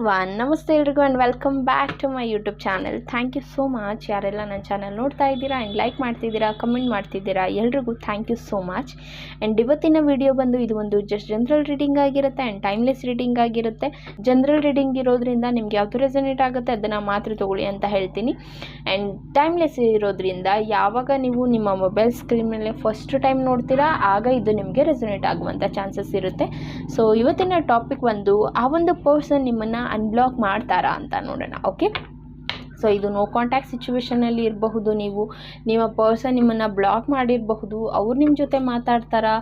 Everyone, ನಮಸ್ತೆ ಎಲ್ರಿಗೂ and welcome back to my YouTube channel. Thank you so much ಯಾರೆಲ್ಲ ನನ್ನ ಚಾನಲ್ ನೋಡ್ತಾ ಇದ್ದೀರಾ ಆ್ಯಂಡ್ ಲೈಕ್ ಮಾಡ್ತಿದ್ದೀರಾ, ಕಮೆಂಟ್ ಮಾಡ್ತಿದ್ದೀರಾ, ಎಲ್ರಿಗೂ thank you so much. And ಇವತ್ತಿನ ವಿಡಿಯೋ ಬಂದು ಇದು ಒಂದು ಜಸ್ಟ್ ಜನರಲ್ ರೀಡಿಂಗ್ ಆಗಿರುತ್ತೆ ಆ್ಯಂಡ್ ಟೈಮ್ಲೆಸ್ ರೀಡಿಂಗ್ ಆಗಿರುತ್ತೆ. ಜನರಲ್ ರೀಡಿಂಗ್ ಇರೋದ್ರಿಂದ ನಿಮ್ಗೆ ಯಾವುದು ರೆಸನೇಟ್ ಆಗುತ್ತೆ ಅದನ್ನು ಮಾತ್ರ ತೊಗೊಳ್ಳಿ ಅಂತ ಹೇಳ್ತೀನಿ. ಆ್ಯಂಡ್ ಟೈಮ್ಲೆಸ್ ಇರೋದ್ರಿಂದ ಯಾವಾಗ ನೀವು ನಿಮ್ಮ ಮೊಬೈಲ್ ಸ್ಕ್ರೀನ್ ಮೇಲೆ ಫಸ್ಟ್ ಟೈಮ್ ನೋಡ್ತೀರಾ ಆಗ ಇದು ನಿಮಗೆ ರೆಸನೇಟ್ ಆಗುವಂಥ ಚಾನ್ಸಸ್ ಇರುತ್ತೆ. ಸೊ ಇವತ್ತಿನ ಟಾಪಿಕ್ ಒಂದು ಆ ಒಂದು ಪರ್ಸನ್ ನಿಮ್ಮನ್ನು ಅನ್ಬ್ಲಾಕ್ ಮಾಡ್ತಾರಾ ಅಂತ ನೋಡೋಣ. ಓಕೆ, ಸೊ ಇದು ನೋ ಕಾಂಟ್ಯಾಕ್ಟ್ ಸಿಚುವೇಷನಲ್ಲಿ ಇರಬಹುದು, ನಿಮ್ಮ ಪರ್ಸನ್ ನಿಮ್ಮನ್ನು ಬ್ಲಾಕ್ ಮಾಡಿರಬಹುದು, ಅವ್ರು ನಿಮ್ಮ ಜೊತೆ ಮಾತಾಡ್ತಾರಾ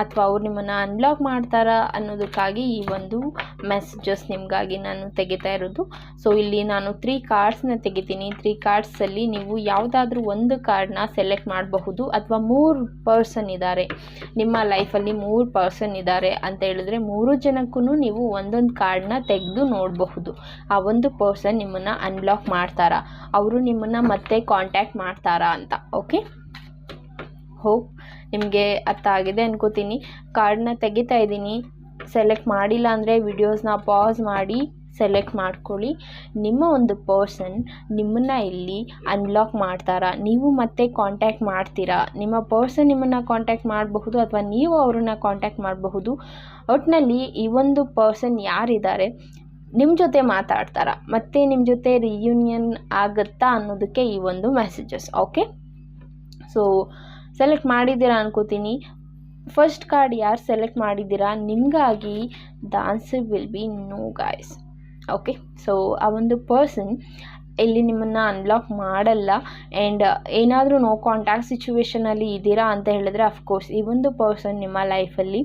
ಅಥವಾ ಅವ್ರು ನಿಮ್ಮನ್ನು ಅನ್ಬ್ಲಾಕ್ ಮಾಡ್ತಾರಾ ಅನ್ನೋದಕ್ಕಾಗಿ ಈ ಒಂದು ಮೆಸೇಜಸ್ ನಿಮಗಾಗಿ ನಾನು ತೆಗಿತಾ ಇರೋದು. ಸೊ ಇಲ್ಲಿ ನಾನು 3 ಕಾರ್ಡ್ಸ್ನ ತೆಗಿತೀನಿ. 3 ಕಾರ್ಡ್ಸಲ್ಲಿ ನೀವು ಯಾವುದಾದ್ರೂ ಒಂದು ಕಾರ್ಡ್ನ ಸೆಲೆಕ್ಟ್ ಮಾಡಬಹುದು. ಅಥವಾ 3 ಪರ್ಸನ್ ಇದ್ದಾರೆ ನಿಮ್ಮ ಲೈಫಲ್ಲಿ, 3 ಪರ್ಸನ್ ಇದ್ದಾರೆ ಅಂತ ಹೇಳಿದ್ರೆ 3 ಜನಕ್ಕೂ ನೀವು ಒಂದೊಂದು ಕಾರ್ಡ್ನ ತೆಗೆದು ನೋಡಬಹುದು. ಆ ಒಂದು ಪರ್ಸನ್ ನಿಮ್ಮನ್ನು ಅನ್ಬ್ಲಾಕ್ ಮಾಡ್ತಾರಾ, ಅವರು ನಿಮ್ಮನ್ನು ಮತ್ತೆ ಕಾಂಟ್ಯಾಕ್ಟ್ ಮಾಡ್ತಾರಾ ಅಂತ. ಓಕೆ, ಹೋಪ್ ನಿಮಗೆ ಅರ್ಥ ಆಗಿದೆ ಅನ್ಕೋತೀನಿ. ಕಾರ್ಡ್ನ ತೆಗಿತಾ ಇದ್ದೀನಿ. ಸೆಲೆಕ್ಟ್ ಮಾಡಿಲ್ಲ ಅಂದರೆ ವಿಡಿಯೋಸ್ನ ಪಾಸ್ ಮಾಡಿ ಸೆಲೆಕ್ಟ್ ಮಾಡ್ಕೊಳ್ಳಿ. ನಿಮ್ಮ ಒಂದು ಪರ್ಸನ್ ನಿಮ್ಮನ್ನು ಇಲ್ಲಿ ಅನ್ಬ್ಲಾಕ್ ಮಾಡ್ತಾರಾ, ನೀವು ಮತ್ತೆ ಕಾಂಟ್ಯಾಕ್ಟ್ ಮಾಡ್ತೀರಾ, ನಿಮ್ಮ ಪರ್ಸನ್ ನಿಮ್ಮನ್ನು ಕಾಂಟ್ಯಾಕ್ಟ್ ಮಾಡಬಹುದು ಅಥವಾ ನೀವು ಅವ್ರನ್ನ ಕಾಂಟ್ಯಾಕ್ಟ್ ಮಾಡಬಹುದು. ಒಟ್ಟಿನಲ್ಲಿ ಈ ಒಂದು ಪರ್ಸನ್ ಯಾರಿದ್ದಾರೆ ನಿಮ್ಮ ಜೊತೆ ಮಾತಾಡ್ತಾರಾ, ಮತ್ತು ನಿಮ್ಮ ಜೊತೆ ರಿಯೂನಿಯನ್ ಆಗುತ್ತಾ ಅನ್ನೋದಕ್ಕೆ ಈ ಒಂದು ಮೆಸೇಜಸ್. ಓಕೆ, ಸೊ ಸೆಲೆಕ್ಟ್ ಮಾಡಿದ್ದೀರಾ ಅನ್ಕೋತೀನಿ. ಫಸ್ಟ್ ಕಾರ್ಡ್ ಯಾರು ಸೆಲೆಕ್ಟ್ ಮಾಡಿದ್ದೀರಾ ನಿಮಗಾಗಿ the answer will be no guys. Okay, so ಆ ಒಂದು ಪರ್ಸನ್ ಇಲ್ಲಿ ನಿಮ್ಮನ್ನು ಅನ್ಬ್ಲಾಕ್ ಮಾಡಲ್ಲ. ಆ್ಯಂಡ್ ಏನಾದರೂ ನೋ ಕಾಂಟ್ಯಾಕ್ಟ್ ಸಿಚುವೇಷನಲ್ಲಿ ಇದ್ದೀರಾ ಅಂತ ಹೇಳಿದ್ರೆ ಅಫ್ಕೋರ್ಸ್ ಈ ಒಂದು ಪರ್ಸನ್ ನಿಮ್ಮ ಲೈಫಲ್ಲಿ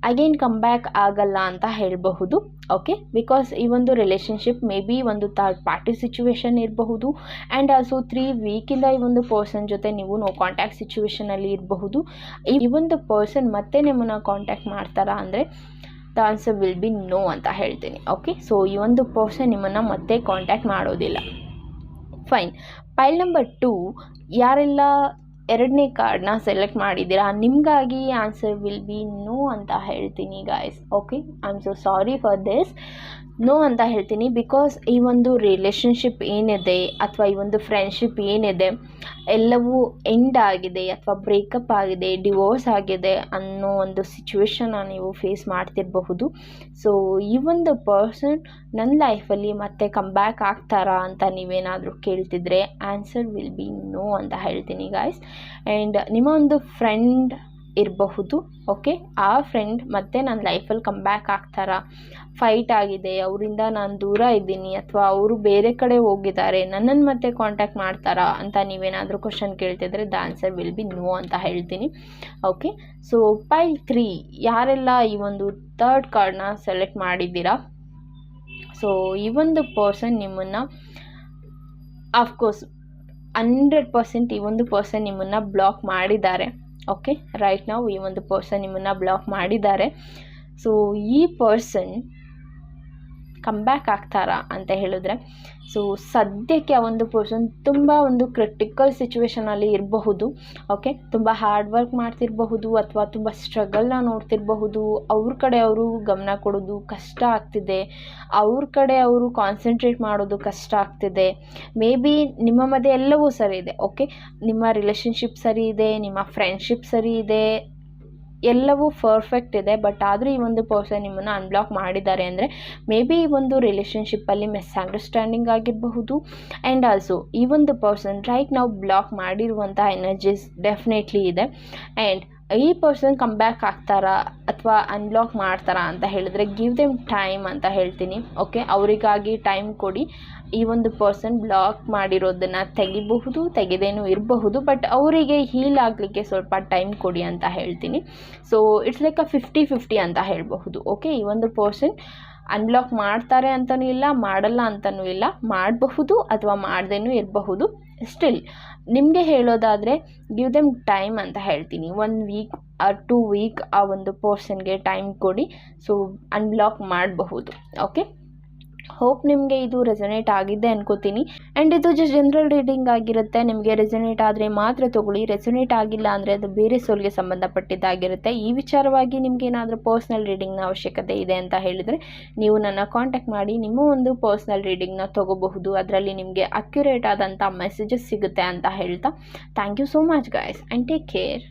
ಅಗೇನ್ ಕಮ್ ಬ್ಯಾಕ್ ಆಗಲ್ಲ ಅಂತ ಹೇಳಬಹುದು. ಓಕೆ, ಬಿಕಾಸ್ ಈ ಒಂದು ರಿಲೇಷನ್ಶಿಪ್ ಮೇ ಬಿ ಒಂದು ಥರ್ಡ್ ಪಾರ್ಟಿ ಸಿಚುವೇಶನ್ ಇರಬಹುದು. ಆ್ಯಂಡ್ ಆಲ್ಸೋ 3 ವೀಕಿಂದ ಈ ಒಂದು ಪರ್ಸನ್ ಜೊತೆ ನೀವು ನೋ ಕಾಂಟ್ಯಾಕ್ಟ್ ಸಿಚುವೇಷನಲ್ಲಿ ಇರಬಹುದು. ಈ ಒಂದು ಪರ್ಸನ್ ಮತ್ತೆ ನಿಮ್ಮನ್ನು ಕಾಂಟ್ಯಾಕ್ಟ್ ಮಾಡ್ತಾರಾ ಅಂದರೆ the answer will be no ಅಂತ ಹೇಳ್ತೀನಿ. ಓಕೆ, ಸೊ ಈ ಒಂದು ಪರ್ಸನ್ ನಿಮ್ಮನ್ನು ಮತ್ತೆ ಕಾಂಟ್ಯಾಕ್ಟ್ ಮಾಡೋದಿಲ್ಲ. ಫೈನ್. ಪೈಲ್ ನಂಬರ್ 2 ಯಾರೆಲ್ಲ 2ನೇ ಕಾರ್ಡ್ನ ಸೆಲೆಕ್ಟ್ ಮಾಡಿದ್ದೀರಾ ನಿಮಗಾಗಿ ಆನ್ಸರ್ ವಿಲ್ ಬಿ ನೋ ಅಂತ ಹೇಳ್ತೀನಿ guys. Okay, I am so sorry for this. No ಅಂತ ಹೇಳ್ತೀನಿ ಬಿಕಾಸ್ ಈ ಒಂದು ರಿಲೇಷನ್ಶಿಪ್ ಏನಿದೆ ಅಥವಾ ಈ ಒಂದು ಫ್ರೆಂಡ್ಶಿಪ್ ಏನಿದೆ ಎಲ್ಲವೂ ಎಂಡ್ ಆಗಿದೆ ಅಥವಾ ಬ್ರೇಕಪ್ ಆಗಿದೆ, ಡಿವೋರ್ಸ್ ಆಗಿದೆ ಅನ್ನೋ ಒಂದು ಸಿಚುವೇಶನ್ನ ನೀವು ಫೇಸ್ ಮಾಡ್ತಿರಬಹುದು. ಸೊ ಈ ಒಂದು ಪರ್ಸನ್ ನನ್ನ ಲೈಫಲ್ಲಿ ಮತ್ತೆ ಕಮ್ ಬ್ಯಾಕ್ ಆಗ್ತಾರಾ ಅಂತ ನೀವೇನಾದರೂ ಕೇಳ್ತಿದ್ರೆ ಆನ್ಸರ್ ವಿಲ್ ಬಿ ನೋ ಅಂತ ಹೇಳ್ತೀನಿ ಗಾಯ್ಸ್. ಆ್ಯಂಡ್ ನಿಮ್ಮ ಒಂದು ಫ್ರೆಂಡ್ ಇರಬಹುದು. ಓಕೆ, ಆ ಫ್ರೆಂಡ್ ಮತ್ತೆ ನನ್ನ ಲೈಫಲ್ಲಿ ಕಮ್ ಬ್ಯಾಕ್ ಆಗ್ತಾರಾ, ಫೈಟ್ ಆಗಿದೆ, ಅವರಿಂದ ನಾನು ದೂರ ಇದ್ದೀನಿ ಅಥವಾ ಅವರು ಬೇರೆ ಕಡೆ ಹೋಗಿದ್ದಾರೆ, ನನ್ನನ್ನು ಮತ್ತೆ ಕಾಂಟ್ಯಾಕ್ಟ್ ಮಾಡ್ತಾರಾ ಅಂತ ನೀವೇನಾದರೂ ಕ್ವಶನ್ ಕೇಳ್ತಿದ್ರೆ the answer will be no ಅಂತ ಹೇಳ್ತೀನಿ. ಓಕೆ, ಸೊ ಪೈಲ್ 3 ಯಾರೆಲ್ಲ ಈ ಒಂದು 3rd ಕಾರ್ಡ್ನ ಸೆಲೆಕ್ಟ್ ಮಾಡಿದ್ದೀರಾ, ಸೊ ಈ ಒಂದು ಪರ್ಸನ್ ನಿಮ್ಮನ್ನು ಆಫ್ಕೋರ್ಸ್ 100% ಈ ಒಂದು ಪರ್ಸನ್ ನಿಮ್ಮನ್ನು ಬ್ಲಾಕ್ ಮಾಡಿದ್ದಾರೆ. ಓಕೆ, ರೈಟ್ ನಾವು ಈ ಒಂದು ಪರ್ಸನ್ ನಿಮ್ಮನ್ನು ಬ್ಲಾಕ್ ಮಾಡಿದ್ದಾರೆ. ಸೊ ಈ ಪರ್ಸನ್ ಕಮ್ ಬ್ಯಾಕ್ ಆಗ್ತಾರಾ ಅಂತ ಹೇಳಿದ್ರೆ ಸೊ ಸದ್ಯಕ್ಕೆ ಆ ಒಂದು ಪರ್ಸನ್ ತುಂಬ ಒಂದು ಕ್ರಿಟಿಕಲ್ ಸಿಚುವೇಷನಲ್ಲಿ ಇರಬಹುದು. ಓಕೆ, ತುಂಬ ಹಾರ್ಡ್ ವರ್ಕ್ ಮಾಡ್ತಿರಬಹುದು ಅಥವಾ ತುಂಬ ಸ್ಟ್ರಗಲ್ನ ನೋಡ್ತಿರಬಹುದು. ಅವ್ರ ಕಡೆ ಅವರು ಗಮನ ಕೊಡೋದು ಕಷ್ಟ ಆಗ್ತಿದೆ, ಅವ್ರ ಕಡೆ ಅವರು ಕಾನ್ಸಂಟ್ರೇಟ್ ಮಾಡೋದು ಕಷ್ಟ ಆಗ್ತಿದೆ. ಮೇ ಬಿ ನಿಮ್ಮ ಮಧ್ಯೆ ಎಲ್ಲವೂ ಸರಿ ಇದೆ. ಓಕೆ, ನಿಮ್ಮ ರಿಲೇಷನ್ಶಿಪ್ ಸರಿ ಇದೆ, ನಿಮ್ಮ ಫ್ರೆಂಡ್ಶಿಪ್ ಸರಿ ಇದೆ, ಎಲ್ಲವೂ ಪರ್ಫೆಕ್ಟ್ ಇದೆ. ಬಟ್ ಆದರೂ ಈ ಒಂದು ಪರ್ಸನ್ ನಿಮ್ಮನ್ನು ಅನ್ಬ್ಲಾಕ್ ಮಾಡಿದ್ದಾರೆ ಅಂದರೆ ಮೇ ಬಿ ಈ ಒಂದು ರಿಲೇಷನ್ಶಿಪ್ಪಲ್ಲಿ ಮಿಸ್ಅಂಡರ್ಸ್ಟ್ಯಾಂಡಿಂಗ್ ಆಗಿರಬಹುದು. ಆ್ಯಂಡ್ ಆಲ್ಸೋ ಈ ಒಂದು ಪರ್ಸನ್ ರೈಟ್ ನಾವು ಬ್ಲಾಕ್ ಮಾಡಿರುವಂಥ ಎನರ್ಜೀಸ್ ಡೆಫಿನೆಟ್ಲಿ ಇದೆ. ಆ್ಯಂಡ್ ಈ ಪರ್ಸನ್ ಕಮ್ ಬ್ಯಾಕ್ ಆಗ್ತಾರಾ ಅಥವಾ ಅನ್ಬ್ಲಾಕ್ ಮಾಡ್ತಾರಾ ಅಂತ ಹೇಳಿದ್ರೆ ಗಿವ್ ದೆಮ್ ಟೈಮ್ ಅಂತ ಹೇಳ್ತೀನಿ. ಓಕೆ, ಅವರಿಗಾಗಿ ಟೈಮ್ ಕೊಡಿ. ಈ ಒಂದು ಪರ್ಸನ್ ಬ್ಲಾಕ್ ಮಾಡಿರೋದನ್ನು ತೆಗಿಬಹುದು, ತೆಗೆದೇನೂ ಇರಬಹುದು, ಬಟ್ ಅವರಿಗೆ ಹೀಲ್ ಆಗಲಿಕ್ಕೆ ಸ್ವಲ್ಪ ಟೈಮ್ ಕೊಡಿ ಅಂತ ಹೇಳ್ತೀನಿ. ಸೊ ಇಟ್ಸ್ ಲೈಕ್ ಅ 50-50 ಅಂತ ಹೇಳಬಹುದು. ಓಕೆ, ಈ ಒಂದು ಪರ್ಸನ್ ಅನ್ಬ್ಲಾಕ್ ಮಾಡ್ತಾರೆ ಅಂತಲೂ ಇಲ್ಲ, ಮಾಡಲ್ಲ ಅಂತಲೂ ಇಲ್ಲ, ಮಾಡಬಹುದು ಅಥವಾ ಮಾಡದೇನೂ ಇರಬಹುದು. ಸ್ಟಿಲ್ ನಿಮಗೆ ಹೇಳೋದಾದರೆ ಗಿವ್ ದೆಮ್ ಟೈಮ್ ಅಂತ ಹೇಳ್ತೀನಿ. 1 ವೀಕ್ ಆರ್ 2 ವೀಕ್ ಆ ಒಂದು ಪರ್ಸನ್ಗೆ ಟೈಮ್ ಕೊಡಿ. ಸೊ ಅನ್ಬ್ಲಾಕ್ ಮಾಡಬಹುದು. ಓಕೆ, ಹೋಪ್ ನಿಮಗೆ ಇದು ರೆಸೊನೇಟ್ ಆಗಿದೆ ಅನ್ಕೋತೀನಿ. ಆ್ಯಂಡ್ ಇದು ಜಸ್ಟ್ ಜನರಲ್ ರೀಡಿಂಗ್ ಆಗಿರುತ್ತೆ. ನಿಮಗೆ ರೆಸೊನೇಟ್ ಆದರೆ ಮಾತ್ರ ತೊಗೊಳ್ಳಿ, ರೆಸೊನೇಟ್ ಆಗಿಲ್ಲ ಅಂದರೆ ಅದು ಬೇರೆ ಸೋಲ್ಗೆ ಸಂಬಂಧಪಟ್ಟಿದ್ದಾಗಿರುತ್ತೆ. ಈ ವಿಚಾರವಾಗಿ ನಿಮ್ಗೆ ಏನಾದರೂ ಪರ್ಸ್ನಲ್ ರೀಡಿಂಗ್ನ ಅವಶ್ಯಕತೆ ಇದೆ ಅಂತ ಹೇಳಿದರೆ ನೀವು ನನ್ನ ಕಾಂಟ್ಯಾಕ್ಟ್ ಮಾಡಿ ನಿಮ್ಮ ಒಂದು ಪರ್ಸ್ನಲ್ ರೀಡಿಂಗ್ನ ತೊಗೋಬಹುದು. ಅದರಲ್ಲಿ ನಿಮಗೆ ಅಕ್ಯುರೇಟ್ ಆದಂಥ ಮೆಸೇಜಸ್ ಸಿಗುತ್ತೆ ಅಂತ ಹೇಳ್ತಾ thank you so much guys and take care.